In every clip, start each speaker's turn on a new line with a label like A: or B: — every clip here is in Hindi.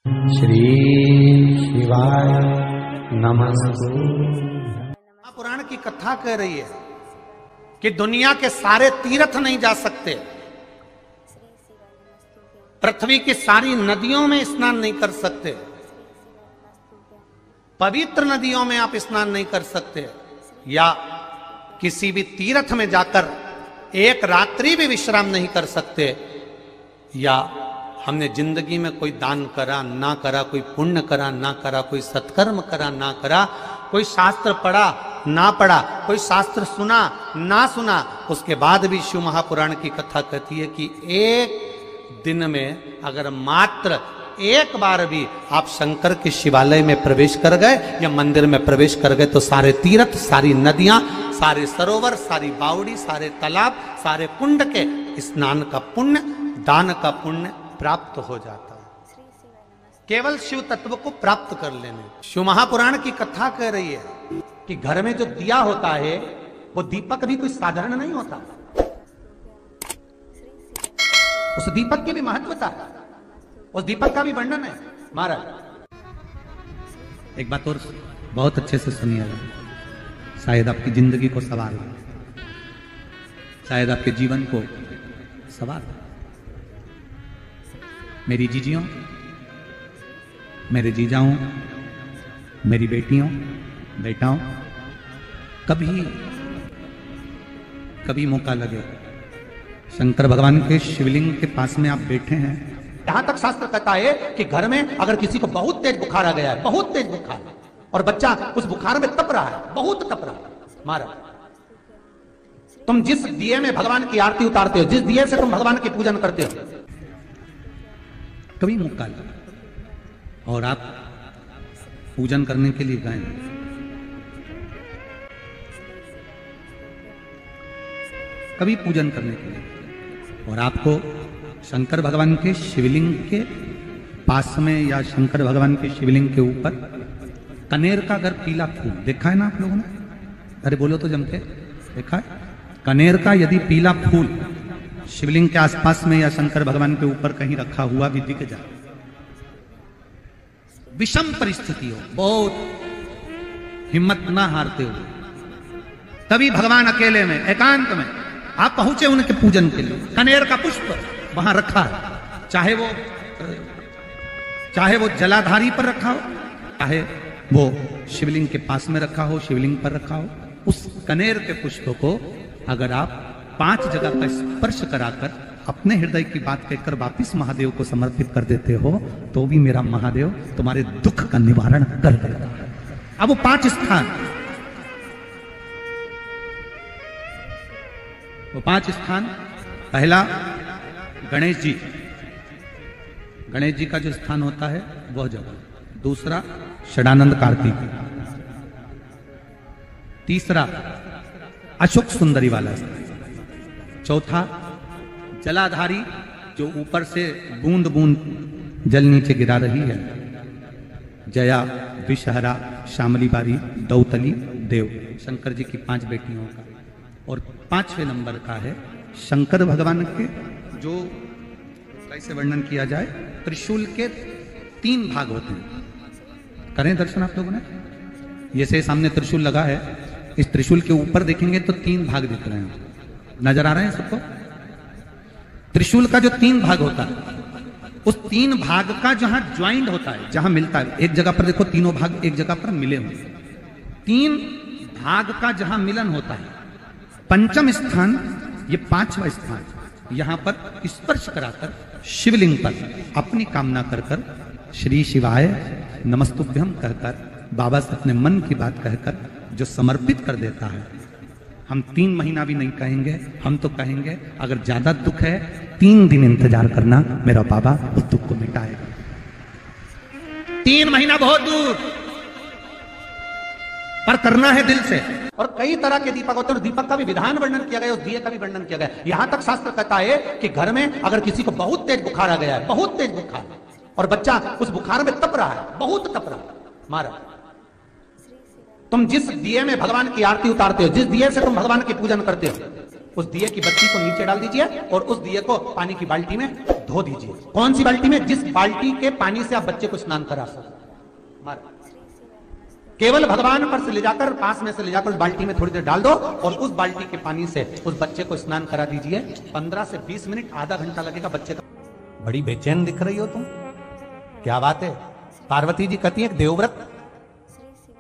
A: श्री शिवाय नमस्तु।
B: पुराण की कथा कह रही है कि दुनिया के सारे तीर्थ नहीं जा सकते, पृथ्वी की सारी नदियों में स्नान नहीं कर सकते, पवित्र नदियों में आप स्नान नहीं कर सकते, या किसी भी तीर्थ में जाकर एक रात्रि भी विश्राम नहीं कर सकते, या हमने जिंदगी में कोई दान करा ना करा, कोई पुण्य करा ना करा, कोई सत्कर्म करा ना करा, कोई शास्त्र पढ़ा ना पढ़ा, कोई शास्त्र सुना ना सुना, उसके बाद भी शिव महापुराण की कथा कहती है कि एक दिन में अगर मात्र एक बार भी आप शंकर के शिवालय में प्रवेश कर गए या मंदिर में प्रवेश कर गए तो सारे तीर्थ, सारी नदियां, सारे सरोवर, सारी बावड़ी, सारे तालाब, सारे कुंड के स्नान का पुण्य, दान का पुण्य प्राप्त हो जाता है, केवल शिव तत्व को प्राप्त कर लेने। शिव महापुराण की कथा कह रही है कि घर में जो दिया होता है वो दीपक भी कोई साधारण नहीं होता, उस दीपक की भी महत्वता है, उस दीपक का भी वर्णन है। महाराज एक बात और बहुत अच्छे से सुनिएगा, शायद आपकी जिंदगी को सवार हो, शायद आपके जीवन को सवार हो। मेरी जीजियों, मेरे जीजाओं, मेरी बेटियों, बेटाओं, कभी मौका लगे शंकर भगवान के शिवलिंग के पास में आप बैठे हैं, यहां तक शास्त्र कहता है कि घर में अगर किसी को बहुत तेज बुखार आ गया है, बहुत तेज बुखार, और बच्चा उस बुखार में तप रहा है, बहुत तप रहा है, महाराज तुम जिस दिए में भगवान की आरती उतारते हो, जिस दिए से तुम भगवान की पूजन करते हो, कभी मौका लगा और आप पूजन करने के लिए गए, कभी पूजन करने के लिए, और आपको शंकर भगवान के शिवलिंग के पास में या शंकर भगवान के शिवलिंग के ऊपर कनेर का अगर पीला फूल देखा है ना आप लोगों ने, अरे बोलो तो जम के, देखा है? कनेर का यदि पीला फूल शिवलिंग के आसपास में या शंकर भगवान के ऊपर कहीं रखा हुआ भी दिख जाए, विषम परिस्थिति हो, बहुत हिम्मत ना हारते हो, तभी भगवान अकेले में एकांत में आप पहुंचे उनके पूजन के लिए, कनेर का पुष्प वहां रखा है, चाहे वो जलाधारी पर रखा हो, चाहे वो शिवलिंग के पास में रखा हो, शिवलिंग पर रखा हो, उस कनेर के पुष्प को अगर आप 5 जगह का स्पर्श कराकर अपने हृदय की बात कहकर वापिस महादेव को समर्पित कर देते हो तो भी मेरा महादेव तुम्हारे दुख का निवारण कर देगा। अब वो 5 स्थान, वो 5 स्थान, पहला गणेश जी, गणेश जी का जो स्थान होता है वह जगह, दूसरा षडानंद कार्तिक, तीसरा अशोक सुंदरी वाला स्थान, चौथा जलाधारी जो ऊपर से बूंद बूंद जल नीचे गिरा रही है, जया, विषहरा, शामली बारी, दौतली, देव, शंकर जी की 5 बेटियों का, और 5वें नंबर का है शंकर भगवान के, जो कैसे वर्णन किया जाए, त्रिशूल के 3 भाग होते हैं। करें दर्शन आप लोगों ने, ये से सामने त्रिशूल लगा है, इस त्रिशूल के ऊपर देखेंगे तो 3 भाग दिख रहे हैं, नजर आ रहे हैं सबको? त्रिशूल का जो 3 भाग होता है, उस 3 भाग का जहां ज्वाइंट होता है, जहां मिलता है, एक जगह पर देखो तीनों भाग एक जगह पर मिले हुए, 3 भाग का जहां मिलन होता है, 5वां स्थान, ये 5वां स्थान, यहां पर स्पर्श कराकर शिवलिंग पर अपनी कामना कर कर श्री शिवाय नमस्तुभ्यम कहकर बाबा से अपने मन की बात कहकर जो समर्पित कर देता है, हम 3 महीना भी नहीं कहेंगे, हम तो कहेंगे अगर ज्यादा दुख है 3 दिन इंतजार करना, मेरा बाबा उस दुख को मिटाएगा। 3 महीना बहुत दूर, पर करना है दिल से। और कई तरह के दीपक होते हैं, दीपक का भी विधान वर्णन किया गया, उस दिए का भी वर्णन किया गया। यहां तक शास्त्र कहता है कि घर में अगर किसी को बहुत तेज बुखार आ गया है, बहुत तेज बुखार, और बच्चा उस बुखार में तप रहा है, बहुत तप रहा है, महाराज तुम जिस दिए में भगवान की आरती उतारते हो, जिस दिए से तुम भगवान की पूजन करते हो, उस दिए की बत्ती को नीचे डाल दीजिए और उस दिए को पानी की बाल्टी में धो दीजिए। कौन सी बाल्टी में? जिस बाल्टी के पानी से आप बच्चे को स्नान करा सको। मारा केवल भगवान पर से ले जाकर, पास में से ले जाकर उस बाल्टी में थोड़ी देर डाल दो और उस बाल्टी के पानी से उस बच्चे को स्नान करा दीजिए। 15 से 20 मिनट, आधा घंटा लगेगा बच्चे का। बड़ी बेचैन दिख रही हो तुम, क्या बात है? पार्वती जी कहती है देवव्रत,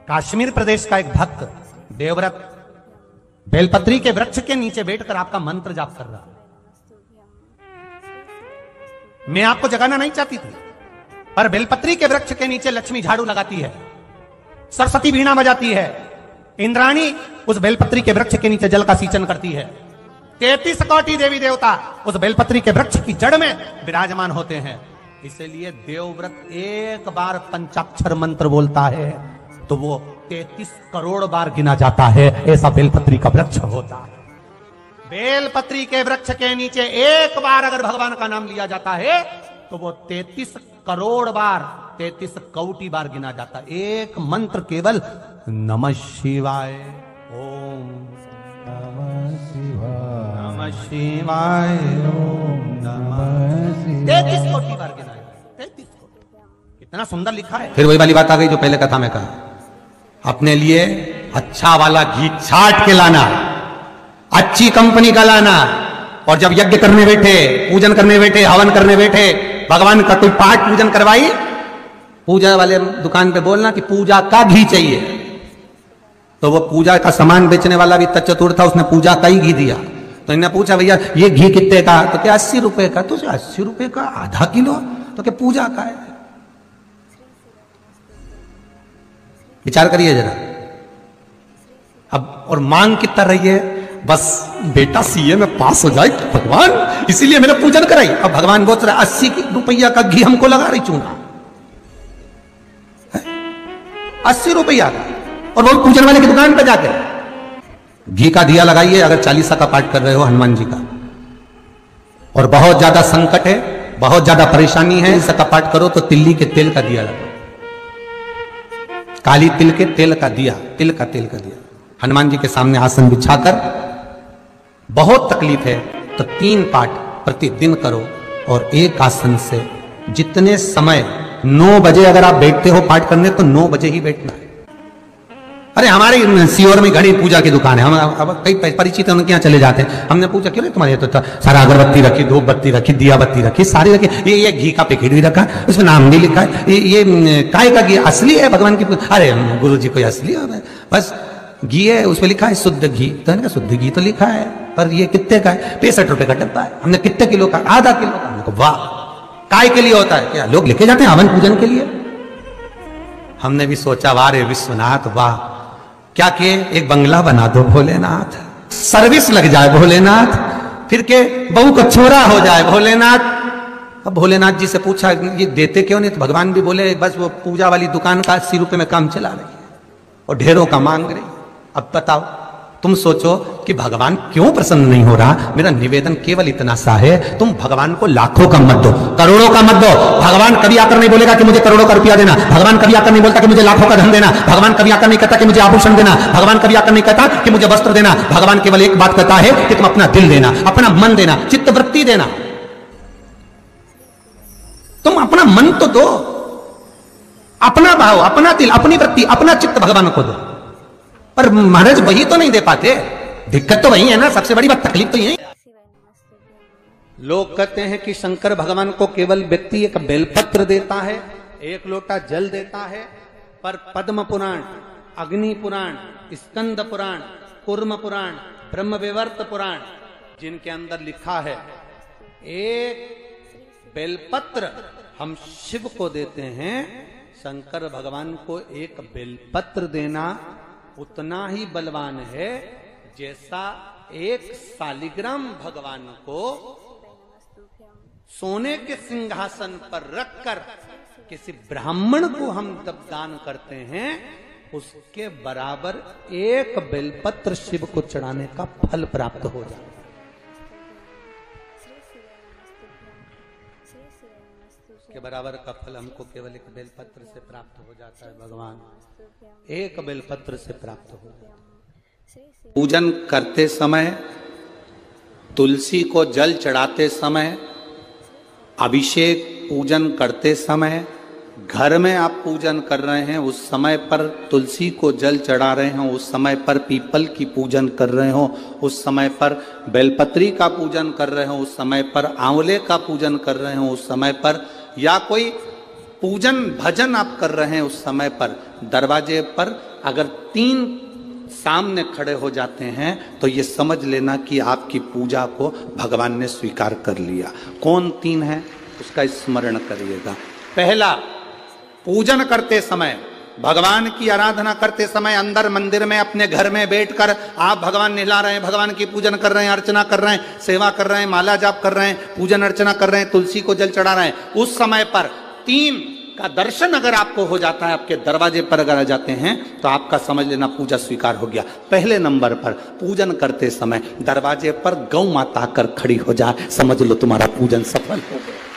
B: कश्मीर प्रदेश का एक भक्त देवव्रत बेलपत्री के वृक्ष के नीचे बैठकर आपका मंत्र जाप कर रहा। मैं आपको जगाना नहीं चाहती थी, पर बेलपत्री के वृक्ष के नीचे लक्ष्मी झाड़ू लगाती है, सरस्वती वीणा बजाती है, इंद्राणी उस बेलपत्री के वृक्ष के नीचे जल का सिंचन करती है। 33 कोटि देवी देवता उस बेलपत्री के वृक्ष की जड़ में विराजमान होते हैं। इसलिए देवव्रत एक बार पंचाक्षर मंत्र बोलता है तो वो 33 करोड़ बार गिना जाता है। ऐसा बेलपत्री का वृक्ष होता है। बेलपत्री के वृक्ष के नीचे एक बार अगर भगवान का नाम लिया जाता है तो वो 33 करोड़ बार, 33 कोटि बार गिना जाता है। एक मंत्र केवल नमः शिवाय, ओम नमः शिवाय, नमः शिवाय, ओम नमः शिवाय, 33 कोटि बार गिना है। 33 कोटि, कितना सुंदर लिखा है। फिर वही वाली बात आ गई जो पहले कथा में कहा, अपने लिए अच्छा वाला घी छाट के लाना, अच्छी कंपनी का लाना, और जब यज्ञ करने बैठे, पूजन करने बैठे, हवन करने बैठे, भगवान का कोई पाठ पूजन करवाई, पूजा वाले दुकान पे बोलना कि पूजा का घी चाहिए। तो वो पूजा का सामान बेचने वाला भी चतुर था, उसने पूजा का ही घी दिया। तो इन्हें पूछा भैया ये घी कितने का? तो क्या 80 रुपए का? तो 80 रुपए का आधा किलो? तो क्या पूजा का है? विचार करिए जरा। अब और मांग कितना रही है? बस बेटा सीए में पास हो जाए भगवान, इसीलिए मैंने पूजन कराई। अब भगवान बोल रहा 80 रुपया का घी हमको लगा रही चूना, 80 रुपया का, और वो पूजन वाले की दुकान पर जाकर घी का दिया लगाइए। अगर 40 का पाठ कर रहे हो हनुमान जी का और बहुत ज्यादा संकट है, बहुत ज्यादा परेशानी है, इसका पाठ करो तो तिल्ली के तेल का दिया लगाओ, काली तिल के तेल का दिया, तिल का तेल का दिया हनुमान जी के सामने आसन बिछाकर। बहुत तकलीफ है तो 3 पाठ प्रतिदिन करो और एक आसन से जितने समय 9 बजे अगर आप बैठते हो पाठ करने तो 9 बजे ही बैठना है। अरे हमारे सीहोर में घड़ी पूजा की दुकान है, हम अब कई परिचित हैं उनके यहाँ चले जाते हैं। हमने पूछा क्यों तुम्हारे तो सारा अगरबत्ती रखी, धूप बत्ती रखी, दिया बत्ती रखी, सारी रखी, ये घी का पैकेट भी रखा, उसमें नाम नहीं लिखा है, ये काय का घी असली है भगवान की? अरे गुरु जी कोई असली है, बस घी है उसमें लिखा है शुद्ध घी। तो मैंने कहा शुद्ध घी तो लिखा है, पर ये कितने का है? 65 रुपए का डब्बा है। हमने कितने किलो का? आधा किलो का। हमने कहा वाह, काय के लिए होता है? क्या लोग लेके जाते हैं हवन पूजन के लिए? हमने भी सोचा वाह रे विश्वनाथ वाह, क्या किए? एक बंगला बना दो भोलेनाथ, सर्विस लग जाए भोलेनाथ, फिर के बहू का छोरा हो जाए भोलेनाथ। अब भोलेनाथ जी से पूछा ये देते क्यों नहीं? तो भगवान भी बोले बस वो पूजा वाली दुकान का 80 रुपए में काम चला रही है और ढेरों का मांग रही। अब बताओ, तुम सोचो कि भगवान क्यों प्रसन्न नहीं हो रहा? मेरा निवेदन केवल इतना सा है, तुम भगवान को लाखों का मत दो, करोड़ों का मत दो। भगवान कभी आकर नहीं बोलेगा कि मुझे करोड़ों का रुपया देना, भगवान कभी आकर नहीं बोलता कि मुझे लाखों का धन देना, भगवान कभी आकर नहीं कहता कि मुझे आभूषण देना, भगवान कभी आकर नहीं कहता कि मुझे वस्त्र देना। भगवान केवल एक बात कहता है कि तुम अपना दिल देना, अपना मन देना, चित्त वृत्ति देना। तुम अपना मन तो दो, अपना भाव, अपना दिल, अपनी वृत्ति, अपना चित्त भगवान को दो। पर महाराज वही तो नहीं दे पाते, दिक्कत तो वही है ना, सबसे बड़ी बात तकलीफ तो यही। लोग कहते हैं कि शंकर भगवान को केवल व्यक्ति एक बेलपत्र देता है, एक लोटा जल देता है, पर पद्म पुराण, अग्नि पुराण, स्कंद पुराण, कूर्म पुराण, ब्रह्मविवर्त पुराण, जिनके अंदर लिखा है एक बेलपत्र हम शिव को देते हैं, शंकर भगवान को एक बेलपत्र देना उतना ही बलवान है जैसा एक शालिग्राम भगवान को सोने के सिंहासन पर रखकर किसी ब्राह्मण को हम जब दान करते हैं उसके बराबर एक बेलपत्र शिव को चढ़ाने का फल प्राप्त हो जाता है। के बराबर का फल हमको केवल एक बेलपत्र से प्राप्त हो जाता है। भगवान एक बेलपत्र से प्राप्त हो जाता है। पूजन करते समय, तुलसी को जल चढ़ाते समय अभिषेक पूजन करते समय घर में आप पूजन कर रहे हैं, उस समय पर तुलसी को जल चढ़ा रहे हो, उस समय पर पीपल की पूजन कर रहे हो, उस समय पर बेलपत्री का पूजन कर रहे हो, उस समय पर आंवले का पूजन कर रहे हो, उस समय पर या कोई पूजन भजन आप कर रहे हैं, उस समय पर दरवाजे पर अगर 3 सामने खड़े हो जाते हैं तो ये समझ लेना कि आपकी पूजा को भगवान ने स्वीकार कर लिया। कौन 3 है उसका स्मरण करिएगा। पहला, पूजन करते समय, भगवान की आराधना करते समय अंदर मंदिर में अपने घर में बैठकर आप भगवान नहला रहे हैं, भगवान की पूजन कर रहे हैं, अर्चना कर रहे हैं, सेवा कर रहे हैं, माला जाप कर रहे हैं, पूजन अर्चना कर रहे हैं, तुलसी को जल चढ़ा रहे हैं, उस समय पर 3 का दर्शन अगर आपको हो जाता है, आपके दरवाजे पर अगर आ जाते हैं तो आपका समझ लेना पूजा स्वीकार हो गया। पहले नंबर पर पूजन करते समय दरवाजे पर गौ माता आकर खड़ी हो जाए, समझ लो तुम्हारा पूजन सफल हो गया।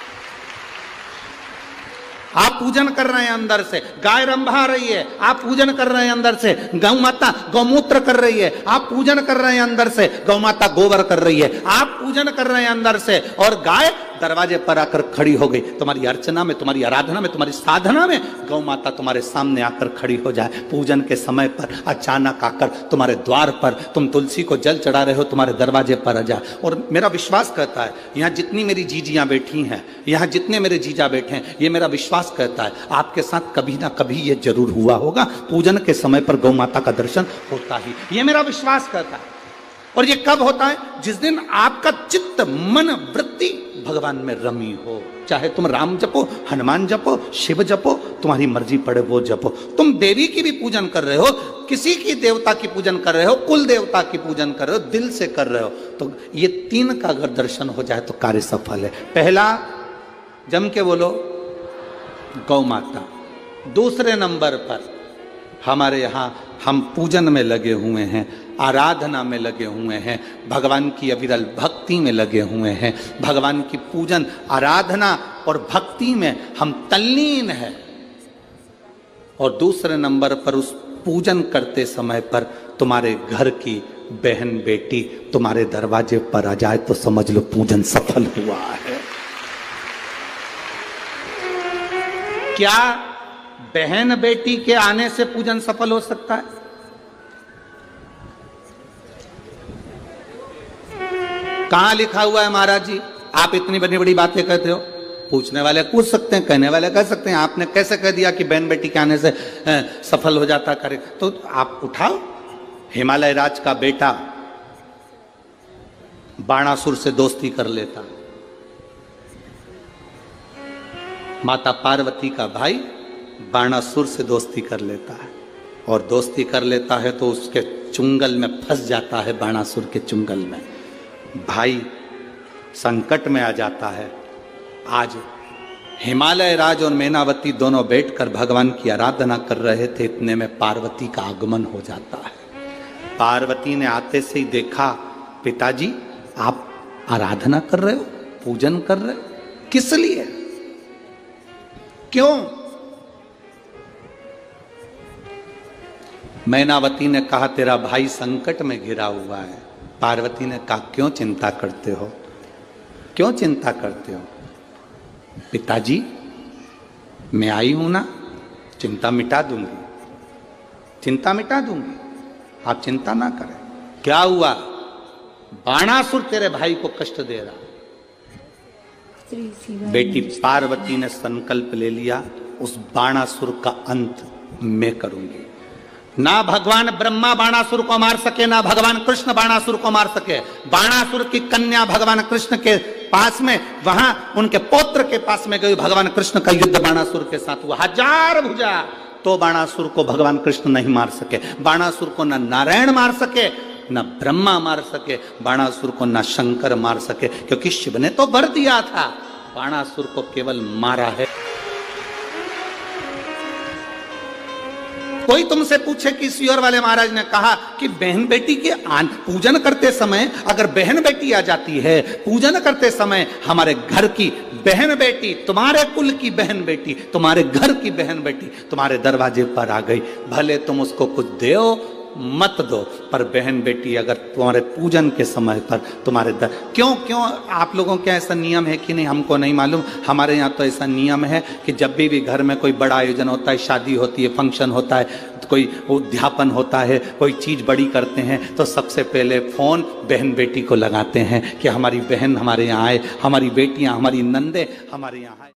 B: आप पूजन कर रहे हैं अंदर से, गाय रंभा रही है, आप पूजन कर रहे हैं अंदर से, गौ माता गौमूत्र कर रही है, आप पूजन कर रहे हैं अंदर से, गौ माता गोबर कर रही है, आप पूजन कर रहे हैं अंदर से, और गाय दरवाजे पर आकर खड़ी हो गई। तुम्हारी अर्चना में, तुम्हारी आराधना में, तुम्हारी साधना में गौ माता तुम्हारे सामने आकर खड़ी हो जाए। पूजन के समय पर अचानक आकर तुम्हारे द्वार पर, तुम तुलसी को जल चढ़ा रहे हो, तुम्हारे दरवाजे पर आ जाए। और मेरा विश्वास कहता है, यहाँ जितनी मेरी जीजियां बैठी हैं, यहाँ जितने मेरे जीजा बैठे हैं, ये मेरा विश्वास कहता है आपके साथ कभी ना कभी ये जरूर हुआ होगा, पूजन के समय पर गौ माता का दर्शन होता ही, ये मेरा विश्वास कहता है। और ये कब होता है? जिस दिन आपका चित्त, मन, वृत्ति भगवान में रमी हो। चाहे तुम राम जपो, हनुमान जपो, शिव जपो, तुम्हारी मर्जी पड़े वो जपो। तुम देवी की भी पूजन कर रहे हो, किसी की देवता की पूजन कर रहे हो, कुल देवता की पूजन कर रहे हो, दिल से कर रहे हो, तो ये 3 का अगर दर्शन हो जाए तो कार्य सफल है। पहला, जम के बोलो, गौ माता। दूसरे नंबर पर हमारे यहाँ हम पूजन में लगे हुए हैं, आराधना में लगे हुए हैं, भगवान की अविरल भक्ति में लगे हुए हैं, भगवान की पूजन, आराधना और भक्ति में हम तल्लीन हैं। और दूसरे नंबर पर उस पूजन करते समय पर तुम्हारे घर की बहन बेटी तुम्हारे दरवाजे पर आ जाए तो समझ लो पूजन सफल हुआ है। क्या बहन बेटी के आने से पूजन सफल हो सकता है? कहां लिखा हुआ है महाराज जी? आप इतनी बड़ी बड़ी बातें कहते हो। पूछने वाले पूछ सकते हैं, कहने वाले कह सकते हैं, आपने कैसे कह दिया कि बहन बेटी के आने से सफल हो जाता कार्य? तो आप उठाओ, हिमालय राज का बेटा बाणासुर से दोस्ती कर लेता, माता पार्वती का भाई बाणासुर से दोस्ती कर लेता है, और दोस्ती कर लेता है तो उसके चुंगल में फंस जाता है, बाणासुर के चुंगल में। भाई संकट में आ जाता है। आज हिमालय राज और मैनावती दोनों बैठकर भगवान की आराधना कर रहे थे, इतने में पार्वती का आगमन हो जाता है। पार्वती ने आते से ही देखा, पिताजी आप आराधना कर रहे हो, पूजन कर रहे हो, किस लिए, क्यों? मैनावती ने कहा तेरा भाई संकट में घिरा हुआ है। पार्वती ने कहा क्यों चिंता करते हो, क्यों चिंता करते हो? पिताजी मैं आई हूं ना, चिंता मिटा दूंगी, चिंता मिटा दूंगी, आप चिंता ना करें। क्या हुआ? बाणासुर तेरे भाई को कष्ट दे रहा। बेटी पार्वती ने संकल्प ले लिया, उस बाणासुर का अंत मैं करूंगी। ना भगवान ब्रह्मा बाणासुर को मार सके, ना भगवान कृष्ण बाणासुर को मार सके। बाणासुर की कन्या भगवान कृष्ण के पास में, वहां उनके पौत्र के पास में गई, भगवान कृष्ण का युद्ध बाणासुर के साथ हुआ, 1000 भुजा, तो बाणासुर को भगवान कृष्ण नहीं मार सके। बाणासुर को न नारायण मार सके, न ब्रह्मा मार सके, बाणासुर को न शंकर मार सके, क्योंकि शिव ने तो वर दिया था, बाणासुर को केवल मारा है। कोई तुमसे पूछे कि सियोर वाले महाराज ने कहा कि बहन बेटी के पूजन करते समय अगर बहन बेटी आ जाती है, पूजन करते समय हमारे घर की बहन बेटी, तुम्हारे कुल की बहन बेटी, तुम्हारे घर की बहन बेटी तुम्हारे दरवाजे पर आ गई, भले तुम उसको कुछ दो मत दो, पर बहन बेटी अगर तुम्हारे पूजन के समय पर तुम्हारे क्यों आप लोगों के ऐसा नियम है कि नहीं हमको नहीं मालूम। हमारे यहाँ तो ऐसा नियम है कि जब भी घर में कोई बड़ा आयोजन होता है, शादी होती है, फंक्शन होता है, कोई उद्यापन होता है, कोई चीज बड़ी करते हैं, तो सबसे पहले फोन बहन बेटी को लगाते हैं कि हमारी बहन हमारे यहाँ आए, हमारी बेटियां, हमारी नंदे हमारे यहाँ आए।